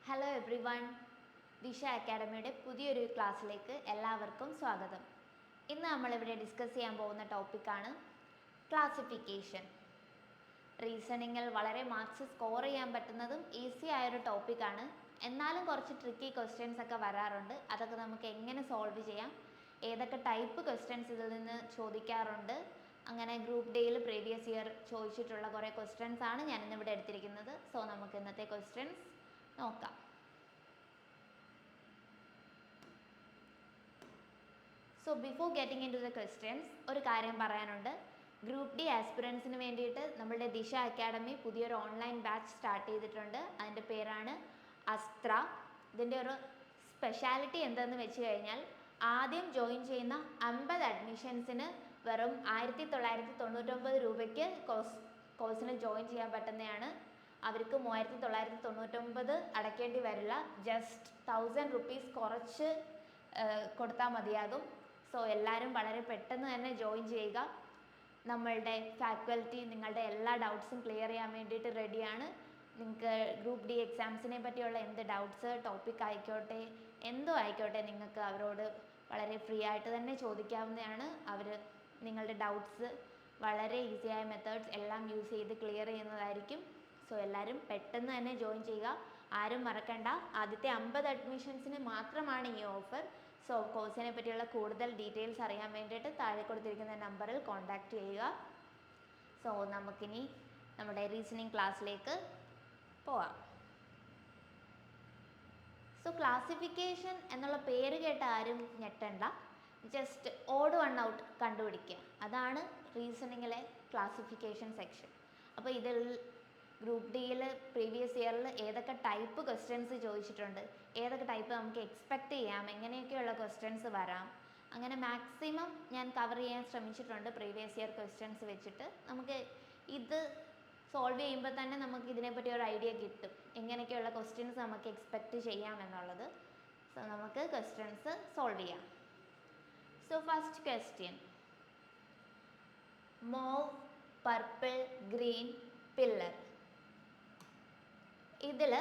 Hello every one, ദിശ അക്കാഡമിയുടെ പുതിയൊരു ക്ലാസ്സിലേക്ക് എല്ലാവർക്കും സ്വാഗതം. ഇന്ന് നമ്മളിവിടെ ഡിസ്കസ് ചെയ്യാൻ പോകുന്ന ടോപ്പിക്കാണ് ക്ലാസിഫിക്കേഷൻ. റീസണിങ്ങിൽ വളരെ മാർക്സ് സ്കോർ ചെയ്യാൻ പറ്റുന്നതും ഈസി ആയൊരു ടോപ്പിക്കാണ്. എന്നാലും കുറച്ച് ട്രിക്കി ക്വസ്റ്റ്യൻസ് ഒക്കെ വരാറുണ്ട്. അതൊക്കെ നമുക്ക് എങ്ങനെ സോൾവ് ചെയ്യാം, ഏതൊക്കെ ടൈപ്പ് ക്വസ്റ്റ്യൻസ് ഇതിൽ നിന്ന് ചോദിക്കാറുണ്ട്, അങ്ങനെ ഗ്രൂപ്പ് ഡിയിൽ പ്രീവിയസ് ഇയർ ചോദിച്ചിട്ടുള്ള കുറേ ക്വസ്റ്റ്യൻസ് ആണ് ഞാനിന്നിവിടെ എടുത്തിരിക്കുന്നത്. സോ നമുക്ക് ഇന്നത്തെ ക്വസ്റ്റ്യൻസ് നോക്കാം. So before getting into the questions ഒരു കാര്യം പറയാനുണ്ട്. ഗ്രൂപ്പ് ഡി ആസ്പിറൻസിന് വേണ്ടിയിട്ട് നമ്മളുടെ ദിശ അക്കാഡമി പുതിയൊരു ഓൺലൈൻ ബാച്ച് സ്റ്റാർട്ട് ചെയ്തിട്ടുണ്ട്. അതിൻ്റെ പേരാണ് അസ്ത്ര. ഇതിൻ്റെ ഒരു സ്പെഷ്യാലിറ്റി എന്തെന്ന് വെച്ച് കഴിഞ്ഞാൽ, ആദ്യം ജോയിൻ ചെയ്യുന്ന 50 അഡ്മിഷൻസിന് വെറും 1999 രൂപയ്ക്ക് കോഴ്സിന് ജോയിൻ ചെയ്യാൻ പറ്റുന്നതാണ്. അവർക്ക് 3999 അടയ്ക്കേണ്ടി വരില്ല. ജസ്റ്റ് 1000 റുപ്പീസ് കുറച്ച് കൊടുത്താൽ മതിയാകും. സോ എല്ലാവരും വളരെ പെട്ടെന്ന് തന്നെ ജോയിൻ ചെയ്യുക. നമ്മളുടെ ഫാക്കൽറ്റി നിങ്ങളുടെ എല്ലാ ഡൗട്ട്സും ക്ലിയർ ചെയ്യാൻ വേണ്ടിയിട്ട് റെഡിയാണ്. നിങ്ങൾക്ക് ഗ്രൂപ്പ് ഡി എക്സാംസിനെ പറ്റിയുള്ള എന്ത് ഡൗട്ട്സ്, ടോപ്പിക് ആയിക്കോട്ടെ, എന്തോ ആയിക്കോട്ടെ, നിങ്ങൾക്ക് അവരോട് വളരെ ഫ്രീ ആയിട്ട് തന്നെ ചോദിക്കാവുന്നതാണ്. അവർ നിങ്ങളുടെ ഡൗട്ട്സ് വളരെ ഈസിയായ മെത്തേഡ്സ് എല്ലാം യൂസ് ചെയ്ത് ക്ലിയർ ചെയ്യുന്നതായിരിക്കും. സോ എല്ലാവരും പെട്ടെന്ന് തന്നെ ജോയിൻ ചെയ്യുക. ആരും മറക്കണ്ട, ആദ്യത്തെ 50 അഡ്മിഷൻസിന് മാത്രമാണ് ഈ ഓഫർ. സോ കോഴ്സിനെ പറ്റിയുള്ള കൂടുതൽ ഡീറ്റെയിൽസ് അറിയാൻ വേണ്ടിയിട്ട് താഴെ കൊടുത്തിരിക്കുന്ന നമ്പറിൽ കോൺടാക്റ്റ് ചെയ്യുക. സോ നമുക്കിനി നമ്മുടെ റീസണിങ് ക്ലാസ്സിലേക്ക് പോവാം. സോ ക്ലാസിഫിക്കേഷൻ എന്നുള്ള പേര് കേട്ട ആരും ഞെട്ടണ്ട. ജസ്റ്റ് ഓഡ് വൺ ഔട്ട് കണ്ടുപിടിക്കുക, അതാണ് റീസണിങ്ങിലെ ക്ലാസിഫിക്കേഷൻ സെക്ഷൻ. അപ്പോൾ ഇതിൽ ഗ്രൂപ്പ് ഡിയിൽ പ്രീവിയസ് ഇയറിൽ ഏതൊക്കെ ടൈപ്പ് ക്വസ്റ്റ്യൻസ് ചോദിച്ചിട്ടുണ്ട്, ഏതൊക്കെ ടൈപ്പ് നമുക്ക് എക്സ്പെക്റ്റ് ചെയ്യാം, എങ്ങനെയൊക്കെയുള്ള ക്വസ്റ്റ്യൻസ് വരാം, അങ്ങനെ മാക്സിമം ഞാൻ കവർ ചെയ്യാൻ ശ്രമിച്ചിട്ടുണ്ട് പ്രീവിയസ് ഇയർ ക്വസ്റ്റ്യൻസ് വെച്ചിട്ട്. നമുക്ക് ഇത് സോൾവ് ചെയ്യുമ്പോൾ തന്നെ നമുക്ക് ഇതിനെപ്പറ്റി ഒരു ഐഡിയ കിട്ടും, എങ്ങനെയൊക്കെയുള്ള ക്വസ്റ്റ്യൻസ് നമുക്ക് എക്സ്പെക്റ്റ് ചെയ്യാം എന്നുള്ളത്. സോ നമുക്ക് ക്വസ്റ്റ്യൻസ് സോൾവ് ചെയ്യാം. So first question, mauve, purple, green, pillar. ഇതിൽ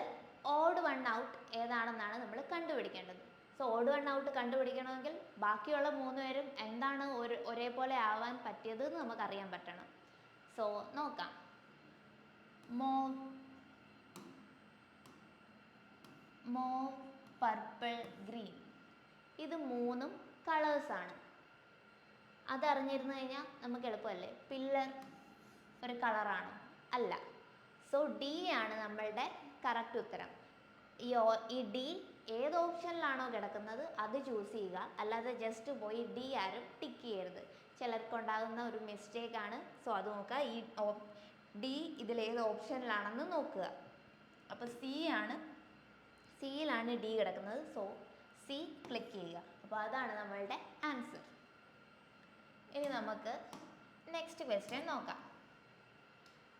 ഓഡ് വൺ ഔട്ട് ഏതാണെന്നാണ് നമ്മൾ കണ്ടുപിടിക്കേണ്ടത്. സോ ഓഡ് വൺ ഔട്ട് കണ്ടുപിടിക്കണമെങ്കിൽ ബാക്കിയുള്ള 3 പേരും എന്താണ് ഒരേപോലെ ആവാൻ പറ്റിയത് എന്ന് നമുക്കറിയാൻ പറ്റണം. സോ നോക്കാം. മോവ്, പർപ്പിൾ, ഗ്രീൻ, ഇത് 3ഉം കളേഴ്സാണ്. അതറിഞ്ഞിരുന്നു കഴിഞ്ഞാൽ നമുക്ക് എളുപ്പമല്ലേ. പില്ലർ ഒരു കളറാണോ? അല്ല. സോ ഡി ആണ് നമ്മളുടെ കറക്റ്റ് ഉത്തരം. ഈ ഡി ഏത് ഓപ്ഷനിലാണോ കിടക്കുന്നത് അത് ചൂസ് ചെയ്യുക, അല്ലാതെ ജസ്റ്റ് പോയി ഡി ആരും ടിക്ക് ചെയ്യരുത്. ചിലർക്കുണ്ടാകുന്ന ഒരു മിസ്റ്റേക്കാണ്. സോ അത് നോക്കുക, ഈ ഡി ഇതിലേത് ഓപ്ഷനിലാണെന്ന് നോക്കുക. അപ്പോൾ സിയിലാണ് ഡി കിടക്കുന്നത്. സോ സി ക്ലിക്ക് ചെയ്യുക. അപ്പോൾ അതാണ് നമ്മളുടെ ആൻസർ. ഇനി നമുക്ക് നെക്സ്റ്റ് ക്വസ്റ്റ്യൻ നോക്കാം.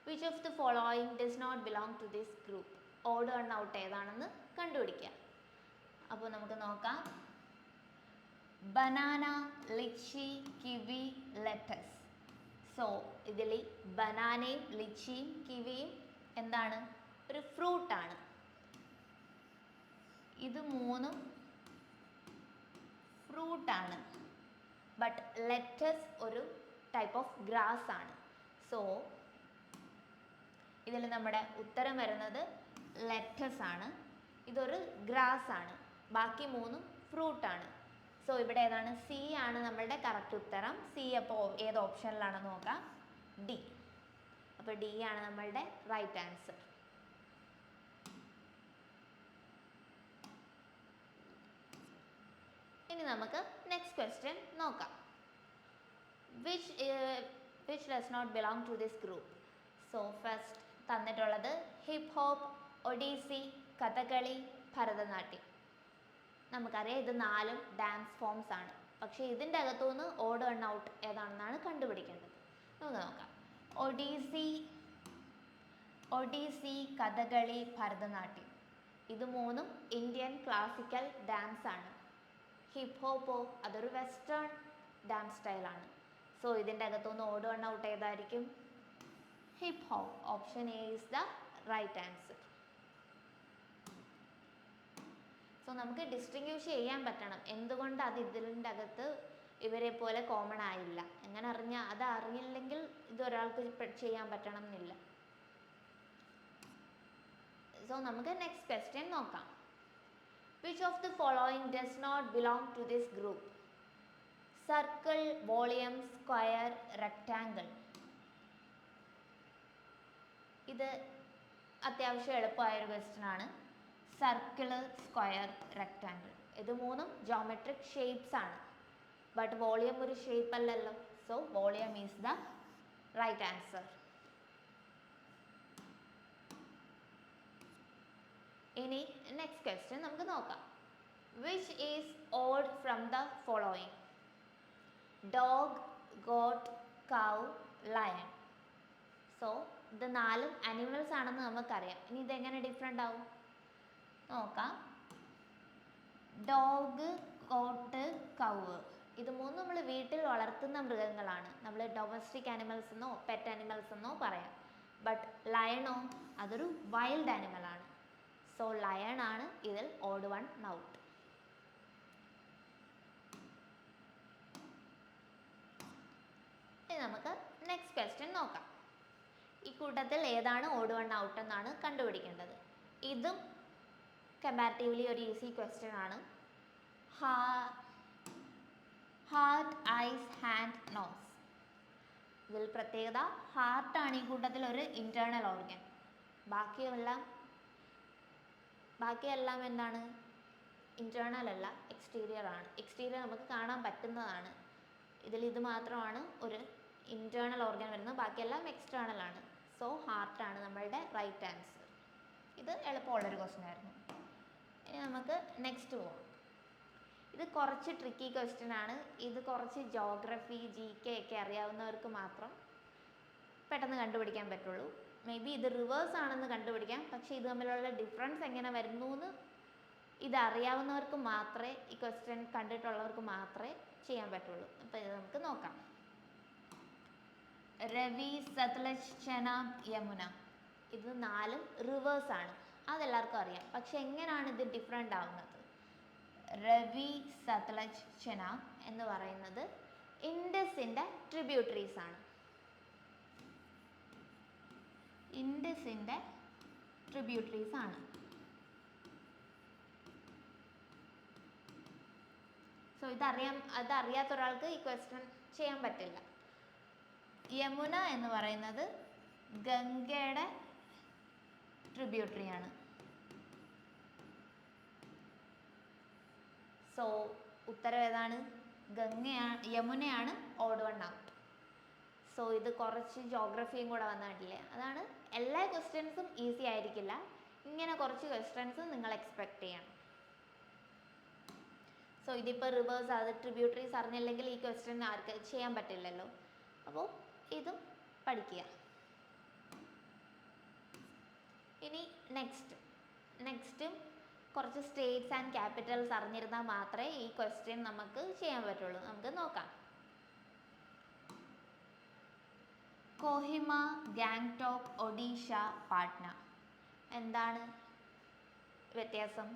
Which of the following does not belong to this group? Odd one out ഏതാണെന്ന് കണ്ടുപിടിക്കുക. അപ്പോൾ നമുക്ക് നോക്കാം. Banana, lychee, kiwi, lettuce. So ഇതിൽ ബനാനയും ലിച്ചിയും കിവിയും എന്താണ്? ഒരു ഫ്രൂട്ടാണ്. ഇത് 3ഉം ഫ്രൂട്ടാണ്. ബട്ട് ലെറ്റസ് ഒരു ടൈപ്പ് ഓഫ് ഗ്രാസ് ആണ്. സോ ഇതിൽ നമ്മുടെ ഉത്തരം വരുന്നത് ലെറ്റസ് ആണ്. ഇതൊരു ഗ്രാസ് ആണ്. ബാക്കി 3ഉം ഫ്രൂട്ടാണ്. സോ ഇവിടെ ഏതാണ്? സി ആണ് നമ്മളുടെ കറക്റ്റ് ഉത്തരം. സി അപ്പോൾ ഏത് ഓപ്ഷനിലാണെന്ന് നോക്കാം. ഡി. അപ്പോൾ ഡി ആണ് നമ്മളുടെ റൈറ്റ് ആൻസർ. ഇനി നമുക്ക് നെക്സ്റ്റ് ക്വസ്റ്റ്യൻ നോക്കാം. Which does not belong to this group? So first തന്നിട്ടുള്ളത് ഹിപ്പ് ഹോപ്പ്, ഒഡീസി, കഥകളി, ഭരതനാട്യം. നമുക്കറിയാം ഇത് 4ഉം ഡാൻസ് ഫോംസ് ആണ്. പക്ഷേ ഇതിൻ്റെ അകത്തുനിന്ന് ഓഡ് വൺ ഔട്ട് ഏതാണെന്നാണ് കണ്ടുപിടിക്കേണ്ടത്. നമുക്ക് നോക്കാം. ഒഡീസി, കഥകളി, ഭരതനാട്യം, ഇത് 3ഉം ഇന്ത്യൻ ക്ലാസിക്കൽ ഡാൻസ് ആണ്. ഹിപ്പ് ഹോപ്പോ അതൊരു വെസ്റ്റേൺ ഡാൻസ് സ്റ്റൈലാണ്. സോ ഇതിൻ്റെ അകത്തുനിന്ന് ഓഡ് വൺ ഔട്ട് ഏതായിരിക്കും? Hip hop. Option A is the right answer. നമുക്ക് ഡിസ്റ്റിങ്ക്വിഷ് ചെയ്യാൻ പറ്റണം എന്തുകൊണ്ട് അത് ഇതിൻ്റെ അകത്ത് ഇവരെ പോലെ കോമൺ ആയില്ല. എങ്ങനെ അറിഞ്ഞാൽ അത് അറിയില്ലെങ്കിൽ ഇത് ഒരാൾക്ക് ചെയ്യാൻ പറ്റണം എന്നില്ല. സോ നമുക്ക് നെക്സ്റ്റ് ക്വസ്റ്റ്യൻ നോക്കാം. Which of the following does not belong to this group? Circle, volume, square, rectangle. ഇത് അത്യാവശ്യം എളുപ്പമായൊരു ക്വസ്റ്റ്യൻ ആണ്. സർക്കിള്, സ്ക്വയർ, റെക്റ്റാങ്കിൾ ഇത് മൂന്നും ജോമെട്രിക് ഷേപ്സ് ആണ്. ബട്ട് വോളിയം ഒരു ഷേപ്പ് അല്ലല്ലോ. So volume is the right answer. ഇനി നെക്സ്റ്റ് ക്വസ്റ്റ്യൻ നമുക്ക് നോക്കാം. Which is odd from the following? Dog, goat, cow, lion. So ഇത് നാലും അനിമൽസ് ആണെന്ന് നമുക്കറിയാം. ഇനി ഇതെങ്ങനെ ഡിഫറെൻ്റ് ആവും നോക്കാം. ഡോഗ്, ഗോട്ട്, കൗവ് ഇത് മൂന്നും നമ്മൾ വീട്ടിൽ വളർത്തുന്ന മൃഗങ്ങളാണ്. നമ്മൾ ഡൊമസ്റ്റിക് ആനിമൽസ് എന്നോ പെറ്റ് ആനിമൽസ് എന്നോ പറയാം. ബട്ട് ലയണോ അതൊരു വൈൽഡ് ആനിമലാണ്. സോ ലയൺ ആണ് ഇതിൽ ഓഡ് വൺ ഔട്ട്. ഇനി നമുക്ക് നെക്സ്റ്റ് ക്വസ്റ്റ്യൻ നോക്കാം. ഈ കൂട്ടത്തിൽ ഏതാണ് ഓഡ് വൺ ഔട്ട് എന്നാണ് കണ്ടുപിടിക്കേണ്ടത്. ഇതും കമ്പാരിറ്റീവ്ലി ഒരു ഈസി ക്വസ്റ്റ്യൻ ആണ്. Heart, eyes, hand, nose. ഇതിൽ പ്രത്യേകത ഹാർട്ടാണ് ഈ കൂട്ടത്തിൽ ഒരു ഇൻറ്റേർണൽ ഓർഗൻ. ബാക്കിയെല്ലാം എന്താണ് ഇൻറ്റേർണൽ അല്ല, എക്സ്റ്റീരിയർ ആണ്. എക്സ്റ്റീരിയർ നമുക്ക് കാണാൻ പറ്റുന്നതാണ്. ഇതിൽ ഇത് മാത്രമാണ് ഒരു ഇൻറ്റേർണൽ ഓർഗൻ വരുന്നത്, ബാക്കിയെല്ലാം എക്സ്റ്റേർണൽ ആണ്. സോ ഹാർട്ടാണ് നമ്മളുടെ റൈറ്റ് ആൻസർ. ഇത് എളുപ്പമുള്ളൊരു ക്വസ്റ്റ്യൻ ആയിരുന്നു. ഇനി നമുക്ക് നെക്സ്റ്റ് പോകാം. ഇത് കുറച്ച് ട്രിക്കി ക്വസ്റ്റ്യൻ ആണ്. ഇത് കുറച്ച് ജോഗ്രഫി, GK ഒക്കെ അറിയാവുന്നവർക്ക് മാത്രം പെട്ടെന്ന് കണ്ടുപിടിക്കാൻ പറ്റുള്ളൂ. മേ ബി ഇത് റിവേഴ്സ് ആണെന്ന് കണ്ടുപിടിക്കാം. പക്ഷേ ഇത് തമ്മിലുള്ള ഡിഫറൻസ് എങ്ങനെ വരുന്നു എന്ന് ഇത് അറിയാവുന്നവർക്ക് മാത്രമേ, ഈ ക്വസ്റ്റ്യൻ കണ്ടിട്ടുള്ളവർക്ക് മാത്രമേ ചെയ്യാൻ പറ്റുള്ളൂ. അപ്പോൾ ഇത് നമുക്ക് നോക്കാം. രവി, സത്ലജ്, ചെനാബ്, യമുന ഇത് നാലും റിവേഴ്സ് ആണ്. അതെല്ലാവർക്കും അറിയാം. പക്ഷെ എങ്ങനെയാണ് ഇത് ഡിഫറെൻ്റ് ആവുന്നത്? രവി, സത്ലജ്, ചെനാബ് എന്ന് പറയുന്നത് ഇൻഡസിൻ്റെ ട്രിബ്യൂട്ടറീസ് ആണ്. ഇൻഡസിൻ്റെ ട്രിബ്യൂട്ടറീസ് ആണ്. സോ അതറിയാത്ത ഒരാൾക്ക് ഈ ക്വസ്റ്റ്യൻ ചെയ്യാൻ പറ്റില്ല. യമുന എന്ന് പറയുന്നത് ഗംഗയുടെ ട്രിബ്യൂട്ടറിയാണ്. സോ ഉത്തരം ഏതാണ്? യമുനയാണ് ഓഡ് വൺ ഔട്ട്. സോ ഇത് കുറച്ച് ജോഗ്രഫിയും കൂടെ വന്നിട്ടില്ലേ, അതാണ്. എല്ലാ ക്വസ്റ്റ്യൻസും ഈസി ആയിരിക്കില്ല. ഇങ്ങനെ കുറച്ച് ക്വസ്റ്റ്യൻസ് നിങ്ങൾ എക്സ്പെക്ട് ചെയ്യണം. സോ ഇതിപ്പോൾ റിവേഴ്സ് അത് ട്രിബ്യൂട്ടറീസ് അറിഞ്ഞില്ലെങ്കിൽ ഈ ക്വസ്റ്റ്യൻ ആർക്ക് ചെയ്യാൻ പറ്റില്ലല്ലോ. അപ്പോൾ ഇതും പഠിക്കുക. ഇനി നെക്സ്റ്റും കുറച്ച് സ്റ്റേറ്റ്സ് ആൻഡ് ക്യാപിറ്റൽസ് അറിഞ്ഞിരുന്നാൽ മാത്രമേ ഈ ക്വസ്റ്റ്യൻ നമുക്ക് ചെയ്യാൻ പറ്റുള്ളൂ. നമുക്ക് നോക്കാം. കോഹിമ, ഗാംഗ്ടോക്ക്, ഒഡീഷ, പാട്ന. എന്താണ് വ്യത്യാസം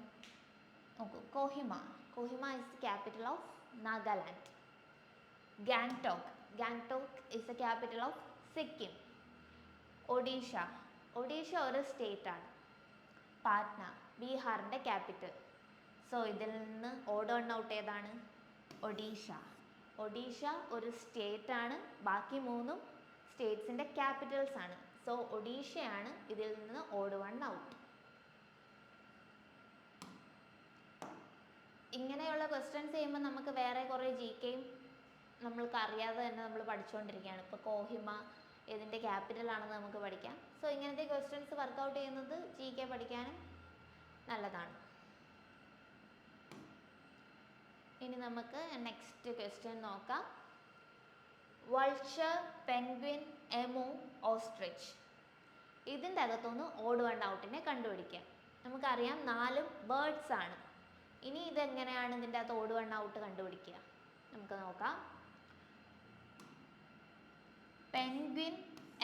നോക്കൂ. Kohima is the capital of Nagaland. Gangtok is the capital of Sikkim. Odisha ഒരു സ്റ്റേറ്റ് ആണ്. പാട്ന ബീഹാറിൻ്റെ ക്യാപിറ്റൽ. സോ ഇതിൽ നിന്ന് ഓഡ് വൺ ഔട്ട് ഏതാണ്? ഒഡീഷ ഒരു സ്റ്റേറ്റ് ആണ്. ബാക്കി മൂന്നും സ്റ്റേറ്റ്സിൻ്റെ ക്യാപിറ്റൽസ് ആണ്. സോ ഒഡീഷയാണ് ഇതിൽ നിന്ന് ഓഡ് വൺ ഔട്ട്. ഇങ്ങനെയുള്ള ക്വസ്റ്റ്യൻസ് ചെയ്യുമ്പോൾ നമുക്ക് വേറെ കുറേ GKയും നമ്മൾക്ക് അറിയാതെ തന്നെ നമ്മൾ പഠിച്ചുകൊണ്ടിരിക്കുകയാണ്. ഇപ്പോൾ കോഹിമ ഇതിൻ്റെ ക്യാപിറ്റൽ ആണെന്ന് നമുക്ക് പഠിക്കാം. സോ ഇങ്ങനത്തെ ക്വസ്റ്റ്യൻസ് വർക്കൗട്ട് ചെയ്യുന്നത് GK പഠിക്കാനും നല്ലതാണ്. ഇനി നമുക്ക് നെക്സ്റ്റ് ക്വസ്റ്റ്യൻ നോക്കാം. വൾച്ചർ, പെൻഗ്വിൻ, എമു, ഓസ്ട്രിച്ച് ഇതിൻ്റെ അകത്തുനിന്ന് ഓഡ് വൺ ഔട്ടിനെ കണ്ടുപിടിക്കാം. നമുക്കറിയാം 4 ബേർഡ്സ് ആണ്. ഇനി ഇതെങ്ങനെയാണ് ഇതിൻ്റെ അകത്ത് ഓഡ് വൺ ഔട്ട് കണ്ടുപിടിക്കുക? നമുക്ക് നോക്കാം. പെൻഗ്വിൻ,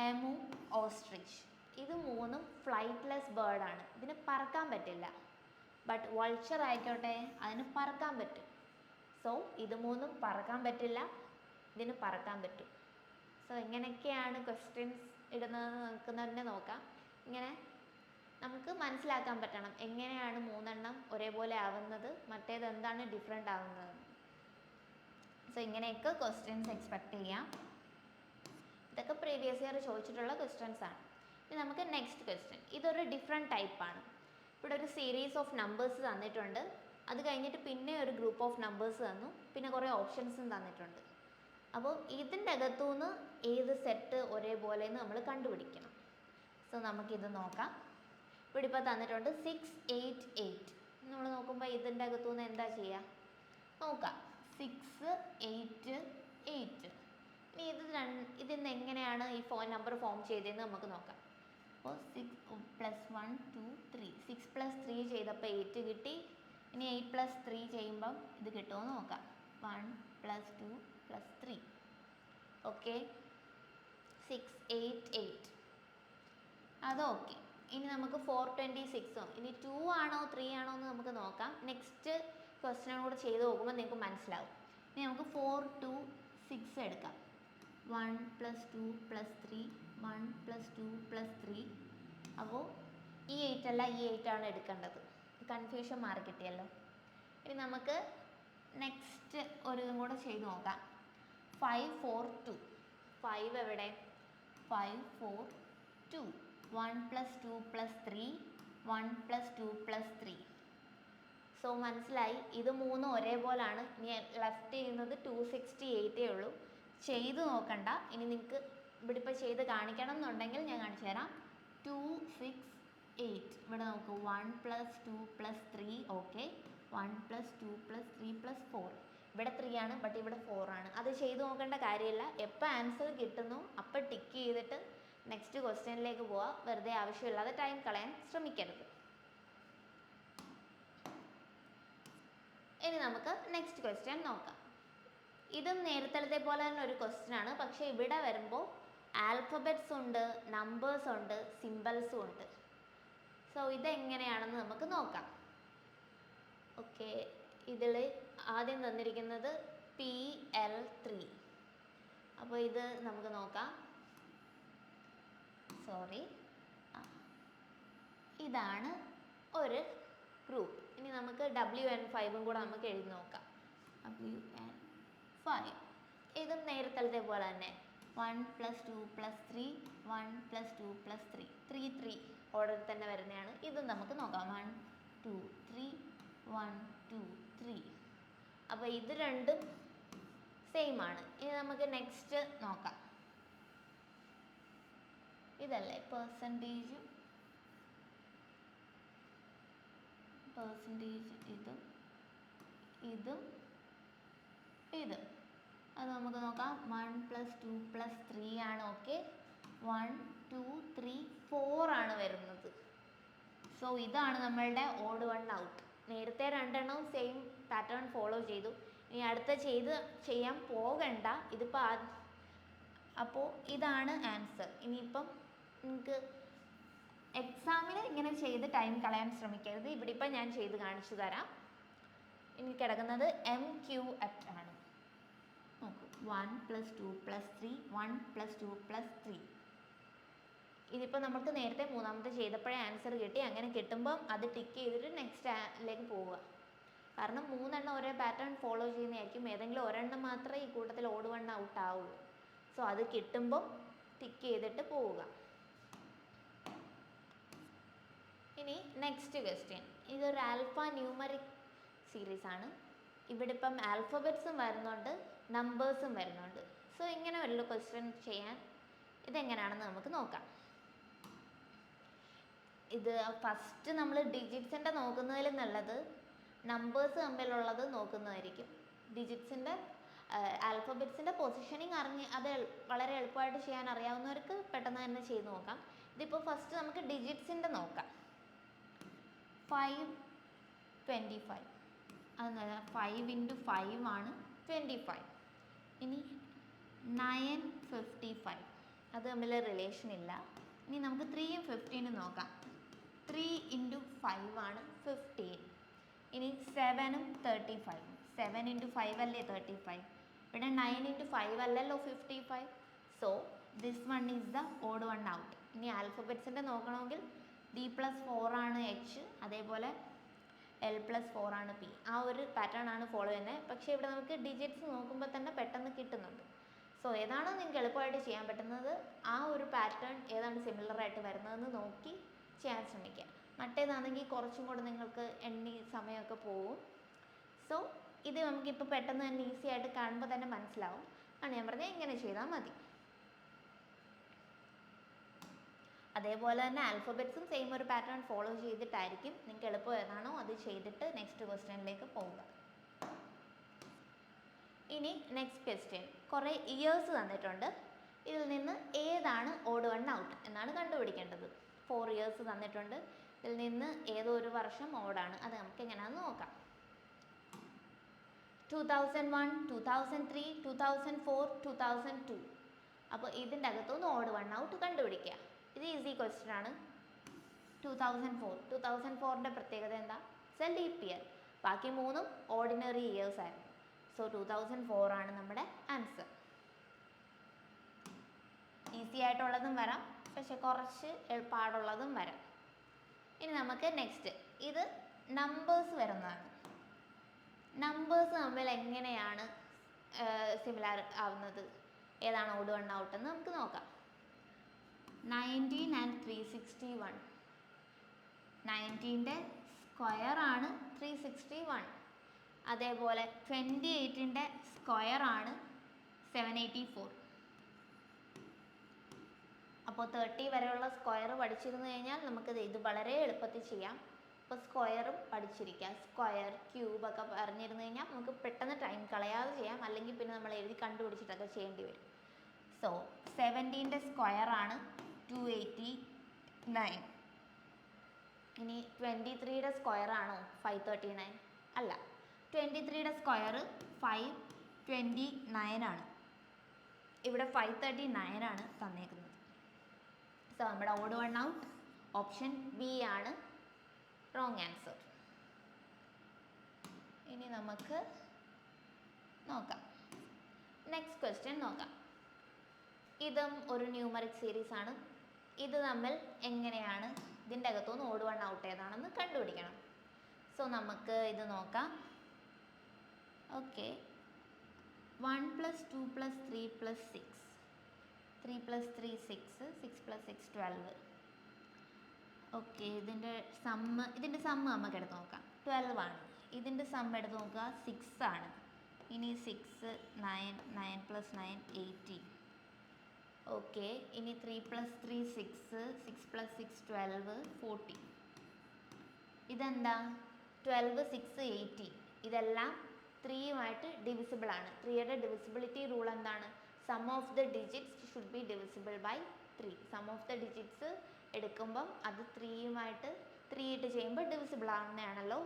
എമു, ഓസ്ട്രിച്ച് ഇത് മൂന്നും ഫ്ലൈറ്റ്ലെസ് ബേർഡാണ്. ഇതിന് പറക്കാൻ പറ്റില്ല. ബട്ട് വൾച്ചർ ആയിക്കോട്ടെ അതിന് പറക്കാൻ പറ്റും. സോ ഇത് മൂന്നും പറക്കാൻ പറ്റില്ല, ഇതിന് പറക്കാൻ പറ്റും. സോ ഇങ്ങനെയൊക്കെയാണ് ക്വസ്റ്റ്യൻസ് ഇടുന്നത്. നമുക്ക് തന്നെ നോക്കാം. ഇങ്ങനെ നമുക്ക് മനസ്സിലാക്കാൻ പറ്റണം എങ്ങനെയാണ് മൂന്നെണ്ണം ഒരേപോലെ ആവുന്നത്, മറ്റേത് എന്താണ് ഡിഫറെൻ്റ് ആവുന്നത്. സോ ഇങ്ങനെയൊക്കെ ക്വസ്റ്റ്യൻസ് എക്സ്പെക്ട് ചെയ്യാം. ഇതൊക്കെ പ്രീവിയസ് ഇയർ ചോദിച്ചിട്ടുള്ള ക്വസ്റ്റ്യൻസ് ആണ്. ഇനി നമുക്ക് നെക്സ്റ്റ് ക്വസ്റ്റ്യൻ. ഇതൊരു ഡിഫറെൻറ്റ് ടൈപ്പാണ്. ഇവിടെ ഒരു സീരീസ് ഓഫ് നമ്പേഴ്സ് തന്നിട്ടുണ്ട്. അത് കഴിഞ്ഞിട്ട് പിന്നെ ഒരു ഗ്രൂപ്പ് ഓഫ് നമ്പേഴ്സ് തന്നു, പിന്നെ കുറേ ഓപ്ഷൻസും തന്നിട്ടുണ്ട്. അപ്പോൾ ഇതിൻ്റെ അകത്തുനിന്ന് ഏത് സെറ്റ് ഒരേപോലെ എന്ന് നമ്മൾ കണ്ടുപിടിക്കണം. സോ നമുക്കിത് നോക്കാം. ഇവിടെ ഇപ്പോൾ തന്നിട്ടുണ്ട് 6, 8, 8. നമ്മൾ നോക്കുമ്പോൾ ഇതിൻ്റെ അകത്തുനിന്ന് എന്താ ചെയ്യുക നോക്കാം. 6, 8, 8. ഇനി ഇതിന്ന് എങ്ങനെയാണ് ഈ നമ്പർ ഫോം ചെയ്തതെന്ന് നമുക്ക് നോക്കാം. അപ്പോൾ 6 + 1 2 3. 6 + 3 ചെയ്തപ്പോൾ 8 കിട്ടി. ഇനി 8 + 3 ചെയ്യുമ്പം ഇത് കിട്ടുമോ നോക്കാം. 1 + 2 + 3. ഓക്കെ, 6, 8, 8. അത് ഓക്കെ. ഇനി നമുക്ക് 426 ഇനി 2 ആണോ 3 ആണോ എന്ന് നമുക്ക് നോക്കാം. നെക്സ്റ്റ് ക്വസ്റ്റ്യൻ കൂടെ ചെയ്ത് നോക്കുമ്പോൾ നിങ്ങൾക്ക് മനസ്സിലാവും. ഇനി നമുക്ക് 4, 2, 6 എടുക്കാം. 1 + 2 + 3. 1 + 2 + 3. അപ്പോൾ ഈ 8 അല്ല, ഈ 8 ആണ് എടുക്കേണ്ടത്. കൺഫ്യൂഷൻ മാറി കിട്ടിയല്ലോ. ഇനി നമുക്ക് നെക്സ്റ്റ് ഒരു ഇതും കൂടെ ചെയ്ത് നോക്കാം. 5, 4, 2. 5 എവിടെ? 5, 4, 2. 1 + 2 + 3. 1 + 2 + 3. സോ മനസ്സിലായി, ഇത് മൂന്നും ഒരേപോലാണ്. ഇനി ലെഫ്റ്റ് ചെയ്യുന്നത് 268 ഉള്ളൂ. ചെയ്ത് നോക്കണ്ട. ഇനി നിങ്ങൾക്ക് ഇവിടെ ഇപ്പോൾ ചെയ്ത് കാണിക്കണം എന്നുണ്ടെങ്കിൽ ഞാൻ കാണിച്ചു തരാം. 2, 6, 8. ഇവിടെ നോക്കൂ. 1 + 2 + 3. ഓക്കെ, 1 + 2 + 3 + 4. ഇവിടെ 3 ആണ്, ബട്ട് ഇവിടെ 4 ആണ്. അത് ചെയ്ത് നോക്കേണ്ട കാര്യമില്ല. എപ്പോൾ ആൻസർ കിട്ടുന്നു അപ്പോൾ ടിക്ക് ചെയ്തിട്ട് നെക്സ്റ്റ് ക്വസ്റ്റ്യനിലേക്ക് പോവുക. വെറുതെ ആവശ്യമില്ലാതെ ടൈം കളയാൻ ശ്രമിക്കരുത്. ഇനി നമുക്ക് നെക്സ്റ്റ് ക്വസ്റ്റ്യൻ നോക്കാം. ഇതും നേരത്തെ പോലെ തന്നെ ഒരു ക്വസ്റ്റ്യൻ ആണ്. പക്ഷേ ഇവിടെ വരുമ്പോൾ ആൽഫബറ്റ്സ് ഉണ്ട്, നമ്പേഴ്സ് ഉണ്ട്, സിമ്പിൾസും ഉണ്ട്. സോ ഇതെങ്ങനെയാണെന്ന് നമുക്ക് നോക്കാം. ഓക്കെ, ഇതിൽ ആദ്യം തന്നിരിക്കുന്നത് PL3. അപ്പോൾ ഇത് നമുക്ക് നോക്കാം. സോറി, ഇതാണ് ഒരു ഗ്രൂപ്പ്. ഇനി നമുക്ക് WN5 കൂടെ നമുക്ക് എഴുതി നോക്കാം. WN5 ഇതും നേരത്തെ പോലെ തന്നെ 1 + 2 + 3. 1 + 2 + 3. 3, 3 ഓർഡറിൽ തന്നെ വരുന്നതാണ്. ഇതും നമുക്ക് നോക്കാം. 1, 2, 3. 1, 2, 3. അപ്പോൾ ഇത് രണ്ടും സെയിം ആണ്. ഇനി നമുക്ക് നെക്സ്റ്റ് നോക്കാം. ഇതല്ലേ പെർസെൻറ്റേജ്, ഇതും ഇതും ഇതും. അത് നമുക്ക് നോക്കാം. 1 + 2 + 3 ആണ്. ഓക്കെ, 1, 2, 3, 4 ആണ് വരുന്നത്. സോ ഇതാണ് നമ്മളുടെ ഓഡ് വൺ ഔട്ട്. നേരത്തെ രണ്ടെണ്ണവും സെയിം പാറ്റേൺ ഫോളോ ചെയ്തു. ഇനി അടുത്ത ചെയ്യാൻ പോകണ്ട. ഇതിപ്പോൾ അപ്പോൾ ഇതാണ് ആൻസർ. ഇനിയിപ്പം നിങ്ങൾക്ക് എക്സാമിന് ഇങ്ങനെ ചെയ്ത് ടൈം കളയാൻ ശ്രമിക്കരുത്. ഇവിടെ ഇപ്പം ഞാൻ ചെയ്ത് കാണിച്ചു തരാം. ഇനി കിടക്കുന്നത് MQF ആണ്. നോക്കൂ, 1 + 2 + 3. 1 + 2 + 3. ഇതിപ്പോൾ നമുക്ക് നേരത്തെ മൂന്നാമത്തെ ചെയ്തപ്പോഴേ ആൻസർ കിട്ടി. അങ്ങനെ കിട്ടുമ്പം അത് ടിക്ക് ചെയ്തിട്ട് നെക്സ്റ്റിലേക്ക് പോവുക. കാരണം 3 എണ്ണം ഒരേ പാറ്റേൺ ഫോളോ ചെയ്യുന്നതായിരിക്കും. ഏതെങ്കിലും ഒരെണ്ണം മാത്രമേ ഈ കൂട്ടത്തിൽ ഓഡ് വൺ ഔട്ട് ആവുള്ളൂ. സോ അത് കിട്ടുമ്പം ടിക്ക് ചെയ്തിട്ട് പോവുക. ഇനി നെക്സ്റ്റ് ക്വസ്റ്റ്യൻ. ഇതൊരു ആൽഫ ന്യൂമറിക് സീരീസ് ആണ്. ഇവിടെ ഇപ്പം ആൽഫബറ്റ്സും വരുന്നുണ്ട്, നമ്പേഴ്സും വരുന്നുണ്ട്. സോ ഇങ്ങനെ വല്ല ക്വസ്റ്റ്യൻ ചെയ്യാൻ ഇതെങ്ങനെയാണെന്ന് നമുക്ക് നോക്കാം. ഇത് ഫസ്റ്റ് നമ്മൾ ഡിജിറ്റ്സിൻ്റെ നോക്കുന്നതിൽ നല്ലത് നമ്പേഴ്സ് തമ്മിലുള്ളത് നോക്കുന്നതായിരിക്കും. ഡിജിറ്റ്സിൻ്റെ ആൽഫബറ്റ്സിൻ്റെ പൊസിഷനിങ് അത് വളരെ എളുപ്പമായിട്ട് ചെയ്യാൻ അറിയാവുന്നവർക്ക് പെട്ടെന്ന് തന്നെ ചെയ്ത് നോക്കാം. ഇതിപ്പോൾ ഫസ്റ്റ് നമുക്ക് ഡിജിറ്റ്സിൻ്റെ നോക്കാം. 5, 25. അത് 5 × 5 ആണ് 25. ഇനി 9, 55. അത് തമ്മിൽ റിലേഷൻ ഇല്ല. ഇനി നമുക്ക് 3 ഉം 15 നോക്കാം. 3 × 5 ആണ് 15. ഇനി 7ഉം 35. 7 × 5 അല്ലേ 35. ഇവിടെ 9 × 5 അല്ലല്ലോ 55. So this one is the odd one out. ഇനി ആൽഫബറ്റ്സിൻ്റെ നോക്കണമെങ്കിൽ D+4 ആണ് H, അതേപോലെ L+4 ആണ് P. ആ ഒരു പാറ്റേൺ ആണ് ഫോളോ ചെയ്യുന്നത്. പക്ഷേ ഇവിടെ നമുക്ക് ഡിജിറ്റ്സ് നോക്കുമ്പോൾ തന്നെ പെട്ടെന്ന് കിട്ടുന്നുണ്ട്. സോ ഏതാണോ നിങ്ങൾക്ക് എളുപ്പമായിട്ട് ചെയ്യാൻ പറ്റുന്നത് ആ ഒരു പാറ്റേൺ ഏതാണ് സിമിലർ ആയിട്ട് വരുന്നതെന്ന് നോക്കി ചെയ്യാൻ ശ്രമിക്കുക. മറ്റേതാണെങ്കിൽ കുറച്ചും കൂടെ നിങ്ങൾക്ക് എണ്ണി സമയമൊക്കെ പോവും. സോ ഇത് നമുക്കിപ്പോൾ പെട്ടെന്ന് തന്നെ ഈസി ആയിട്ട് കാണുമ്പോൾ തന്നെ മനസ്സിലാവും. ആണ് ഞാൻ പറഞ്ഞത് ഇങ്ങനെ ചെയ്താൽ മതി. അതേപോലെ തന്നെ ആൽഫബറ്റ്സും സെയിം ഒരു പാറ്റേൺ ഫോളോ ചെയ്തിട്ടായിരിക്കും. നിങ്ങൾക്ക് എളുപ്പം ഏതാണോ അത് ചെയ്തിട്ട് നെക്സ്റ്റ് ക്വസ്റ്റ്യനിലേക്ക് പോവുക. ഇനി നെക്സ്റ്റ് ക്വസ്റ്റ്യൻ, കുറേ ഇയേഴ്സ് തന്നിട്ടുണ്ട്. ഇതിൽ നിന്ന് ഏതാണ് ഓഡ് വൺ ഔട്ട് എന്നാണ് കണ്ടുപിടിക്കേണ്ടത്. 4 ഇയേഴ്സ് തന്നിട്ടുണ്ട്. ഇതിൽ നിന്ന് ഏതോ ഒരു വർഷം ഓടാണ്. അത് നമുക്ക് എങ്ങനെയാണെന്ന് നോക്കാം. 2001, 2003, 2004, 2002. അപ്പോൾ ഇതിൻ്റെ അകത്തുനിന്ന് ഓഡ് വൺ ഔട്ട് കണ്ടുപിടിക്കുക. ഇത് ഈസി ക്വസ്റ്റ്യൻ ആണ്. 2004. 2004ൻ്റെ പ്രത്യേകത എന്താ? It's A leap year. ബാക്കി 3ഉം ഓർഡിനറി ഇയേഴ്സ് ആയിരുന്നു. സോ 2004 ആണ് നമ്മുടെ ആൻസർ. ഈസി ആയിട്ടുള്ളതും വരാം, പക്ഷെ കുറച്ച് പാടുള്ളതും വരാം. ഇനി നമുക്ക് നെക്സ്റ്റ്, ഇത് നമ്പേഴ്സ് വരുന്നതാണ്. നമ്പേഴ്സ് തമ്മിൽ എങ്ങനെയാണ് സിമിലർ ആവുന്നത്, ഏതാണ് ഓഡ് വൺ ഔട്ട് എന്ന് നമുക്ക് നോക്കാം. 19 and 361. 19ൻ്റെ സ്ക്വയർ ആണ് 361. അതേപോലെ 28ൻ്റെ സ്ക്വയർ ആണ് 784. അപ്പോൾ 30 വരെയുള്ള സ്ക്വയർ പഠിച്ചിരുന്നു കഴിഞ്ഞാൽ നമുക്കിത് ഇത് വളരെ എളുപ്പത്തിൽ ചെയ്യാം. അപ്പോൾ സ്ക്വയറും പഠിച്ചിരിക്കുക. സ്ക്വയർ, ക്യൂബ് ഒക്കെ പറഞ്ഞിരുന്നു കഴിഞ്ഞാൽ നമുക്ക് പെട്ടെന്ന് ടൈം കളയാതെ ചെയ്യാം. അല്ലെങ്കിൽ പിന്നെ നമ്മൾ എഴുതി കണ്ടുപിടിച്ചിട്ടൊക്കെ ചെയ്യേണ്ടി വരും. സോ 17ൻ്റെ സ്ക്വയർ ആണ് 289. ഇനി 23യുടെ സ്ക്വയർ ആണോ 539? അല്ല, 23യുടെ സ്ക്വയർ 529 ആണ്. ഇവിടെ 539 ആണ് തന്നേക്കുന്നത്. സോ നമ്മുടെ odd one out option B ആണ് റോങ് ആൻസർ. ഇനി നമുക്ക് നോക്കാം, നെക്സ്റ്റ് ക്വസ്റ്റ്യൻ നോക്കാം. ഇതും ഒരു ന്യൂമറിക് സീരീസ് ആണ്. ഇത് തമ്മിൽ എങ്ങനെയാണ് ഇതിൻ്റെ അകത്തുനിന്ന് ഓഡ് വൺ ഔട്ട് ഏതാണെന്ന് കണ്ടുപിടിക്കണം. സോ നമുക്ക് ഇത് നോക്കാം. ഓക്കെ, 1 + 2 + 3 + 6. 3 + 3 6, 6 + 6 12. ഓക്കെ, ഇതിൻ്റെ സമ്മ് നമുക്ക് എടുത്ത് നോക്കാം. 12 ആണ്. ഇതിൻ്റെ സമ്മ് എടുത്ത് നോക്കുക, 6 ആണ്. ഇനി 6, 9, 9 + 9 18. ഓക്കെ, ഇനി 3 + 3 6, 6 + 6 12, 40. ഇതെന്താ? 12, 6, 18. ഇതെല്ലാം 3യുമായിട്ട് ഡിവിസിബിൾ ആണ്. 3യുടെ ഡിവിസിബിലിറ്റി റൂൾ എന്താണ്? Sum of the digits should be divisible by 3. Sum of the digits എടുക്കുമ്പം അത് 3യുമായിട്ട് 3 ഇട്ട് ചെയ്യുമ്പോൾ ഡിവിസിബിൾ ആവുന്നതാണല്ലോ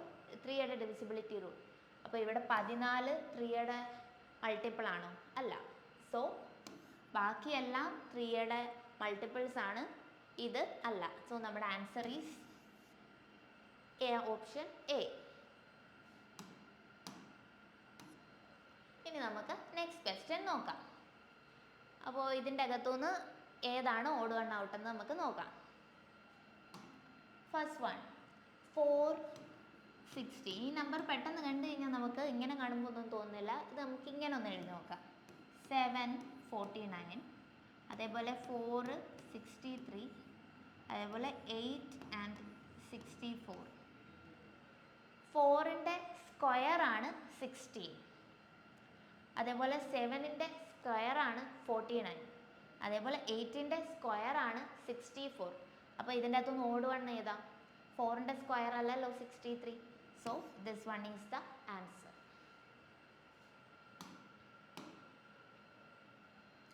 3യുടെ ഡിവിസിബിലിറ്റി റൂൾ. അപ്പോൾ ഇവിടെ 14 3യുടെ മൾട്ടിപ്പിൾ ആണോ? അല്ല. സോ ബാക്കിയെല്ലാം 3യുടെ മൾട്ടിപ്പിൾസ് ആണ്, ഇത് അല്ല. സോ നമ്മുടെ ആൻസർ ഈസ് ഓപ്ഷൻ എ. ഇനി നമുക്ക് നെക്സ്റ്റ് ക്വസ്റ്റ്യൻ നോക്കാം. അപ്പോൾ ഇതിൻ്റെ അകത്തുനിന്ന് ഏതാണ് ഓഡ് വൺ ഔട്ട് എന്ന് നമുക്ക് നോക്കാം. First one 460. ഈ നമ്പർ പെട്ടെന്ന് കണ്ടു കഴിഞ്ഞാൽ നമുക്ക് ഇങ്ങനെ കാണുമ്പോൾ ഒന്നും തോന്നുന്നില്ല. ഇത് നമുക്ക് ഇങ്ങനെ ഒന്ന് എഴുതി നോക്കാം. 749. അതേപോലെ 463. അതേപോലെ 8 and 64. 4ൻ്റെ സ്ക്വയർ ആണ് 16. അതേപോലെ 7ൻ്റെ സ്ക്വയർ ആണ് 49. അതേപോലെ 8ൻ്റെ സ്ക്വയർ ആണ് 64. അപ്പോൾ ഇതിൻ്റെ അകത്തുനിന്ന് ഓഡ് വൺ ഏതാ? 4ൻ്റെ സ്ക്വയർ അല്ലല്ലോ 63. So this one is the answer.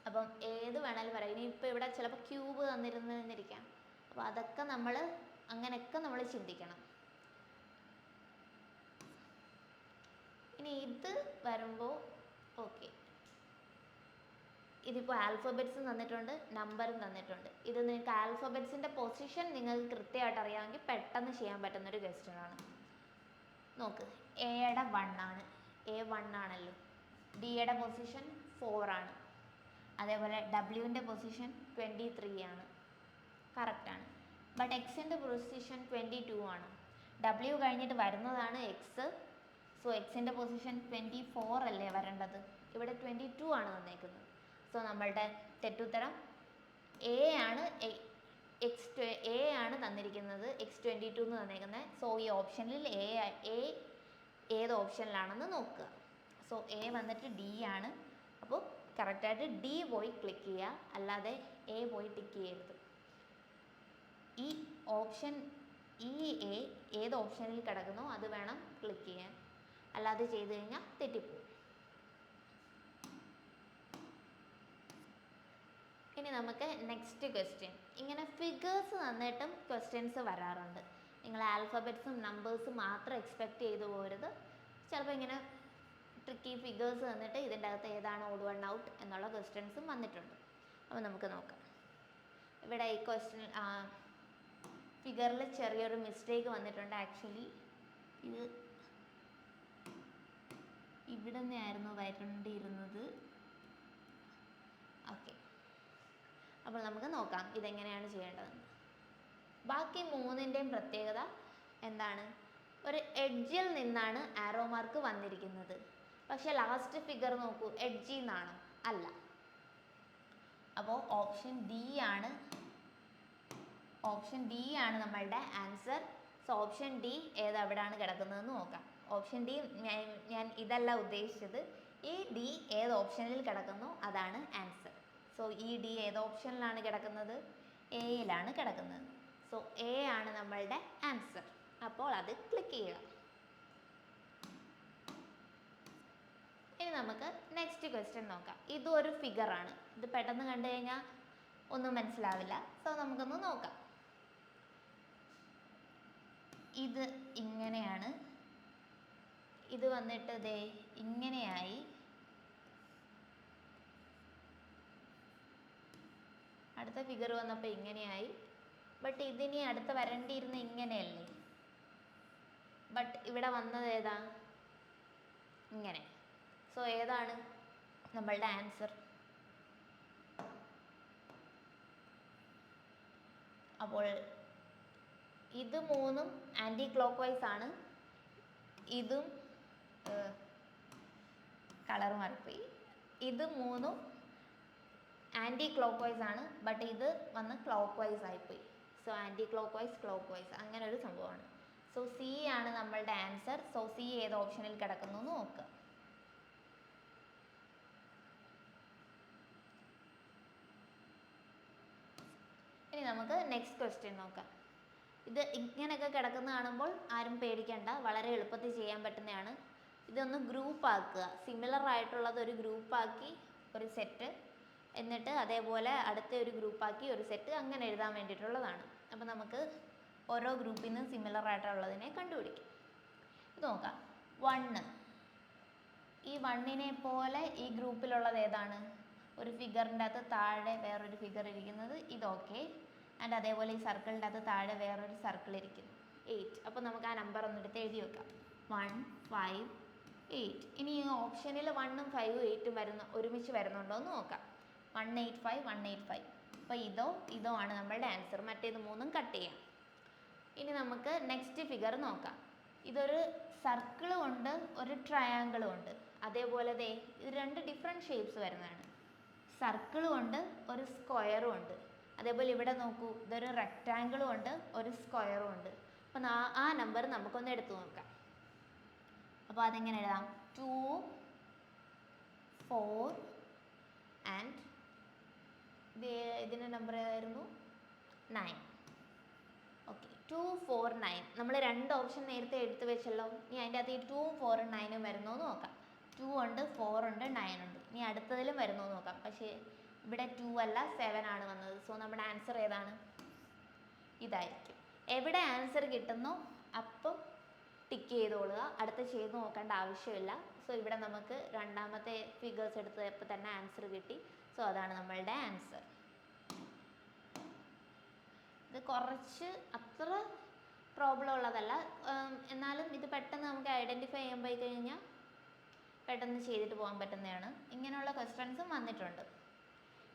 അപ്പം ഏത് വേണമെങ്കിലും പറയാം. ഇനിയിപ്പോൾ ഇവിടെ ചിലപ്പോൾ ക്യൂബ് തന്നിരുന്നിരിക്കാം. അപ്പോൾ അതൊക്കെ അങ്ങനെയൊക്കെ നമ്മൾ ചിന്തിക്കണം. ഇനി ഇത് വരുമ്പോൾ ഓക്കെ, ഇതിപ്പോൾ ആൽഫബറ്റ്സും തന്നിട്ടുണ്ട്, നമ്പറും തന്നിട്ടുണ്ട്. ഇത് നിങ്ങൾക്ക് ആൽഫബറ്റ്സിൻ്റെ പൊസിഷൻ നിങ്ങൾക്ക് കൃത്യമായിട്ട് അറിയാമെങ്കിൽ പെട്ടെന്ന് ചെയ്യാൻ പറ്റുന്നൊരു ക്വസ്റ്റ്യൻ ആണ്. നോക്ക്, എയുടെ 1 ആണ്, എ 1 ആണല്ലോ, ഡിയുടെ പൊസിഷൻ 4 ആണ്, അതേപോലെ ഡബ്ല്യുവിൻ്റെ പൊസിഷൻ 23 ആണ്, കറക്റ്റാണ്. ബട്ട് എക്സിൻ്റെ പൊസിഷൻ 22 ആണ്. ഡബ്ല്യു കഴിഞ്ഞിട്ട് വരുന്നതാണ് എക്സ്. സോ എക്സിൻ്റെ പൊസിഷൻ 24 അല്ലേ വരേണ്ടത്, ഇവിടെ 22 ആണ് വന്നേക്കുന്നത്. സോ നമ്മളുടെ തെറ്റുത്തരം എ ആണ്. എ ആണ് തന്നിരിക്കുന്നത്, X22 എന്ന് തന്നേക്കുന്നത്. സോ ഈ ഓപ്ഷനിൽ എ ഏത് ഓപ്ഷനിലാണെന്ന് നോക്കുക. സോ എ വന്നിട്ട് ഡി ആണ്. അപ്പോൾ കറക്റ്റായിട്ട് ഡി പോയി ക്ലിക്ക് ചെയ്യുക, അല്ലാതെ എ പോയി ടിക്ക് ചെയ്യരുത്. ഈ ഓപ്ഷൻ എ ഏത് ഓപ്ഷനിൽ കിടക്കുന്നോ അത് വേണം ക്ലിക്ക് ചെയ്യാൻ, അല്ലാതെ ചെയ്ത് കഴിഞ്ഞാൽ തെറ്റിപ്പോകും. ഇനി നമുക്ക് നെക്സ്റ്റ് ക്വസ്റ്റ്യൻ. ഇങ്ങനെ ഫിഗേഴ്സ് തന്നിട്ടും ക്വസ്റ്റ്യൻസ് വരാറുണ്ട്. നിങ്ങൾ ആൽഫബറ്റ്സും നമ്പേഴ്സും മാത്രം എക്സ്പെക്റ്റ് ചെയ്തു പോരുത്. ചിലപ്പോൾ ഇങ്ങനെ ട്രിക്കി ഫിഗേഴ്സ് തന്നിട്ട് ഇതിൻ്റെ അകത്ത് ഏതാണ് ഓഡ് വൺ ഔട്ട് എന്നുള്ള ക്വസ്റ്റ്യൻസും വന്നിട്ടുണ്ട്. അപ്പോൾ നമുക്ക് നോക്കാം. ഇവിടെ ഈ ക്വസ്റ്റ്യൻ ഫിഗറിൽ ചെറിയൊരു മിസ്റ്റേക്ക് വന്നിട്ടുണ്ട്. ആക്ച്വലി ഇത് ഇവിടെ നിന്നായിരുന്നു വരേണ്ടിയിരുന്നത്. ഓക്കെ, അപ്പോൾ നമുക്ക് നോക്കാം ഇതെങ്ങനെയാണ് ചെയ്യേണ്ടതെന്ന്. ബാക്കി മൂന്നിൻ്റെയും പ്രത്യേകത എന്താണ്? ഒരു എഡ്ജിൽ നിന്നാണ് ആരോ മാർക്ക് വന്നിരിക്കുന്നത്. പക്ഷെ ലാസ്റ്റ് ഫിഗർ നോക്കൂ, എഡ്ജിൽ നിന്നാണോ? അല്ല. അപ്പോൾ ഓപ്ഷൻ ഡി ആണ് നമ്മളുടെ ആൻസർ. സോ ഓപ്ഷൻ ഡി എവിടെയാണ് കിടക്കുന്നതെന്ന് നോക്കാം. ഓപ്ഷൻ ഡി ഞാൻ ഇതല്ല ഉദ്ദേശിച്ചത്. ഈ ഡി ഏത് ഓപ്ഷനിൽ കിടക്കുന്നോ അതാണ് ആൻസർ. സോ ഈ ഡി ഏത് ഓപ്ഷനിലാണ് കിടക്കുന്നത്? എയിലാണ് കിടക്കുന്നത്. സോ എ ആണ് നമ്മളുടെ ആൻസർ. അപ്പോൾ അത് ക്ലിക്ക് ചെയ്യുക. ഇനി നമുക്ക് നെക്സ്റ്റ് ക്വസ്റ്റ്യൻ നോക്കാം. ഇതും ഒരു ഫിഗറാണ്. ഇത് പെട്ടെന്ന് കണ്ടു കഴിഞ്ഞാൽ ഒന്നും മനസ്സിലാവില്ല. സോ നമുക്കൊന്ന് നോക്കാം. ഇത് ഇങ്ങനെയാണ്, ഇത് വന്നിട്ട് ദേ ഇങ്ങനെയായി, അടുത്ത ഫിഗർ വന്നപ്പോൾ ഇങ്ങനെയായി. ബട്ട് ഇതിനി അടുത്ത് വരേണ്ടിയിരുന്ന ഇങ്ങനെയല്ലേ? ബട്ട് ഇവിടെ വന്നത് ഏതാ? ഇങ്ങനെ. സോ ഏതാണ് നമ്മളുടെ ആൻസർ? അപ്പോൾ ഇത് മൂന്നും ആൻറ്റി ക്ലോക്ക് വൈസ് ആണ്. ഇതും കളർ മാറിപ്പോയി. ഇത് മൂന്നും ആൻറ്റി ക്ലോക്ക് വൈസ് ആണ്. ബട്ട് ഇത് വന്ന് ക്ലോക്ക് വൈസ് ആയിപ്പോയി. സോ ആൻറ്റി ക്ലോക്ക് വൈസ് അങ്ങനെ ഒരു സംഭവമാണ്. സോ സി ആണ് നമ്മളുടെ ആൻസർ. സോ സി ഏത് ഓപ്ഷനിൽ കിടക്കുന്നു എന്ന് നോക്കുക. ഇനി നമുക്ക് നെക്സ്റ്റ് ക്വസ്റ്റ്യൻ നോക്കാം. ഇത് ഇങ്ങനെയൊക്കെ കിടക്കുന്ന കാണുമ്പോൾ ആരും പേടിക്കേണ്ട, വളരെ എളുപ്പത്തിൽ ചെയ്യാൻ പറ്റുന്നതാണ്. ഇതൊന്ന് ഗ്രൂപ്പ് ആക്കുക. സിമിലർ ആയിട്ടുള്ളത് ഒരു ഗ്രൂപ്പാക്കി ഒരു സെറ്റ്, എന്നിട്ട് അതേപോലെ അടുത്ത ഒരു ഗ്രൂപ്പാക്കി ഒരു സെറ്റ്, അങ്ങനെ എഴുതാൻ വേണ്ടിയിട്ടുള്ളതാണ്. അപ്പോൾ നമുക്ക് ഓരോ ഗ്രൂപ്പിൽ നിന്നും സിമിലർ ആയിട്ടുള്ളതിനെ കണ്ടുപിടിക്കാം. ഇത് നോക്കാം. 1, ഈ 1നെ പോലെ ഈ ഗ്രൂപ്പിലുള്ളത് ഏതാണ്? ഒരു ഫിഗറിൻ്റെ അകത്ത് താഴെ വേറൊരു ഫിഗർ ഇരിക്കുന്നത്, ഇതൊക്കെ. ആൻഡ് അതേപോലെ ഈ സർക്കിളിൻ്റെ അകത്ത് താഴെ വേറൊരു സർക്കിൾ ഇരിക്കുന്നു, 8. അപ്പോൾ നമുക്ക് ആ നമ്പർ ഒന്നെടുത്ത് എഴുതി വെക്കാം. 1, 5, 8. ഇനി ഈ ഓപ്ഷനിൽ 1ഉം 5ഉം 8ഉം ഒരുമിച്ച് വരുന്നുണ്ടോ എന്ന് നോക്കാം. 185, 185. അപ്പോൾ ഇതോ ആണ് നമ്മളുടെ ആൻസർ. മറ്റേത് മൂന്നും കട്ട് ചെയ്യാം. ഇനി നമുക്ക് നെക്സ്റ്റ് ഫിഗർ നോക്കാം. ഇതൊരു സർക്കിളും ഉണ്ട്, ഒരു ട്രയാങ്കിളും ഉണ്ട്. അതേപോലെ ഇത് രണ്ട് ഡിഫറെൻറ്റ് ഷേപ്സ് വരുന്നതാണ്. സർക്കിളും ഉണ്ട്, ഒരു സ്ക്വയറും ഉണ്ട്. അതേപോലെ ഇവിടെ നോക്കൂ, ഇതൊരു റെക്റ്റാങ്കിളും ഉണ്ട്, ഒരു സ്ക്വയറും ഉണ്ട്. അപ്പം ആ നമ്പർ നമുക്കൊന്ന് എടുത്തു നോക്കാം. അപ്പോൾ അതെങ്ങനെ എഴുതാം? 2, 4 ആൻഡ് ഇതിൻ്റെ നമ്പർ ഏതായിരുന്നു? 9. ഓക്കെ, 2, 4, 9. നമ്മൾ രണ്ട് ഓപ്ഷൻ നേരത്തെ എടുത്ത് വെച്ചല്ലോ. ഇനി അതിൻ്റെ അകത്ത് ഈ 2ഉം 4ഉം 9ഉം വരുന്നോ എന്ന് നോക്കാം. 2 ഉണ്ട്, 4 ഉണ്ട്, 9 ഉണ്ട്. ഇനി അടുത്തതിലും വരുന്നോ എന്ന് നോക്കാം. പക്ഷേ ഇവിടെ 2 അല്ല, 7 ആണ് വന്നത്. സോ നമ്മുടെ ആൻസർ ഏതാണ്? ഇതായിരിക്കും. എവിടെ ആൻസർ കിട്ടുന്നോ അപ്പം ടിക്ക് ചെയ്തോളുക. അടുത്ത ചെയ്ത് നോക്കേണ്ട ആവശ്യമില്ല. സോ ഇവിടെ നമുക്ക് രണ്ടാമത്തെ ഫിഗേഴ്സ് എടുത്തപ്പോൾ തന്നെ ആൻസർ കിട്ടി. സോ അതാണ് നമ്മളുടെ ആൻസർ. ഇത് കുറച്ച് അത്ര പ്രോബ്ലം ഉള്ളതല്ല, എന്നാലും ഇത് പെട്ടെന്ന് നമുക്ക് ഐഡൻറ്റിഫൈ ചെയ്യാൻ പോയി കഴിഞ്ഞാൽ പെട്ടെന്ന് ചെയ്തിട്ട് പോകാൻ പറ്റുന്നതാണ്. ഇങ്ങനെയുള്ള ക്വസ്റ്റ്യൻസും വന്നിട്ടുണ്ട്.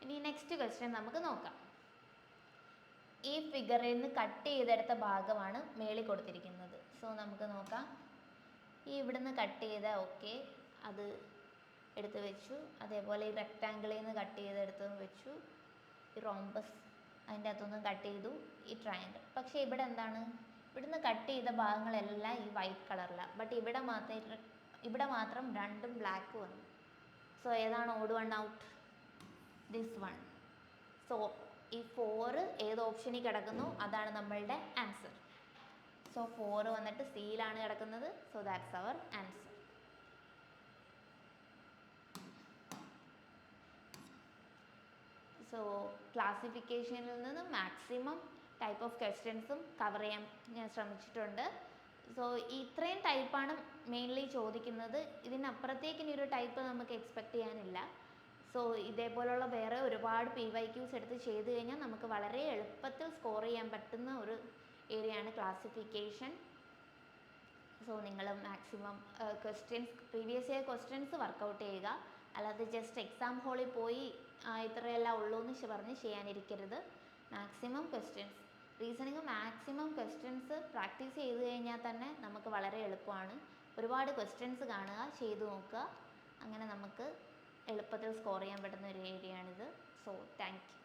ഇനി നെക്സ്റ്റ് ക്വസ്റ്റ്യൻ നമുക്ക് നോക്കാം. ഈ ഫിഗറിൽ നിന്ന് കട്ട് ചെയ്തെടുത്ത ഭാഗമാണ് മേളിൽ കൊടുത്തിരിക്കുന്നത്. സോ നമുക്ക് നോക്കാം. ഈ ഇവിടുന്ന് കട്ട് ചെയ്ത ഓക്കെ അത് എടുത്ത് വെച്ചു. അതേപോലെ ഈ റെക്റ്റാങ്കിളിൽ നിന്ന് കട്ട് ചെയ്തെടുത്തതും വെച്ചു. ഈ റോംബസ് അതിൻ്റെ അകത്തുനിന്ന് കട്ട് ചെയ്തു. ഈ ട്രയാങ്കിൾ. പക്ഷേ ഇവിടെ എന്താണ്, ഇവിടുന്ന് കട്ട് ചെയ്ത ഭാഗങ്ങളെല്ലാം ഈ വൈറ്റ് കളറിലാണ്. ബട്ട് ഇവിടെ മാത്രം രണ്ടും ബ്ലാക്ക് വന്നു. സോ ഏതാണ് odd one out? This one. So ഈ 4 ഏത് ഓപ്ഷനിൽ കിടക്കുന്നു അതാണ് നമ്മളുടെ ആൻസർ. സോ 4 വന്നിട്ട് സിയിലാണ് കിടക്കുന്നത്. So that's our answer. So ക്ലാസിഫിക്കേഷനിൽ നിന്ന് മാക്സിമം ടൈപ്പ് ഓഫ് ക്വസ്റ്റ്യൻസും കവർ ചെയ്യാൻ ഞാൻ ശ്രമിച്ചിട്ടുണ്ട്. സോ ഇത്രയും ടൈപ്പാണ് മെയിൻലി ചോദിക്കുന്നത്. ഇതിനപ്പുറത്തേക്ക് ഇനി ഒരു ടൈപ്പ് നമുക്ക് എക്സ്പെക്റ്റ് ചെയ്യാനില്ല. സോ ഇതേപോലുള്ള വേറെ ഒരുപാട് PYQs എടുത്ത് ചെയ്ത് കഴിഞ്ഞാൽ നമുക്ക് വളരെ എളുപ്പത്തിൽ സ്കോർ ചെയ്യാൻ പറ്റുന്ന ഒരു ഏരിയയാണ് ക്ലാസിഫിക്കേഷൻ. സോ നിങ്ങൾ maximum previous year questions work out ചെയ്യുക. അല്ലാതെ ജസ്റ്റ് എക്സാം ഹാളിൽ പോയി ഇത്രയെല്ലാം ഉള്ളൂ എന്ന് പറഞ്ഞ് ചെയ്യാനിരിക്കരുത്. Maximum questions reasoning maximum questions practice ചെയ്ത് കഴിഞ്ഞാൽ തന്നെ നമുക്ക് വളരെ എളുപ്പമാണ്. ഒരുപാട് ക്വസ്റ്റ്യൻസ് കാണുക, ചെയ്തു നോക്കുക. അങ്ങനെ നമുക്ക് എളുപ്പത്തിൽ സ്കോർ ചെയ്യാൻ പറ്റുന്ന ഒരു ഏരിയയാണിത്. So thank you.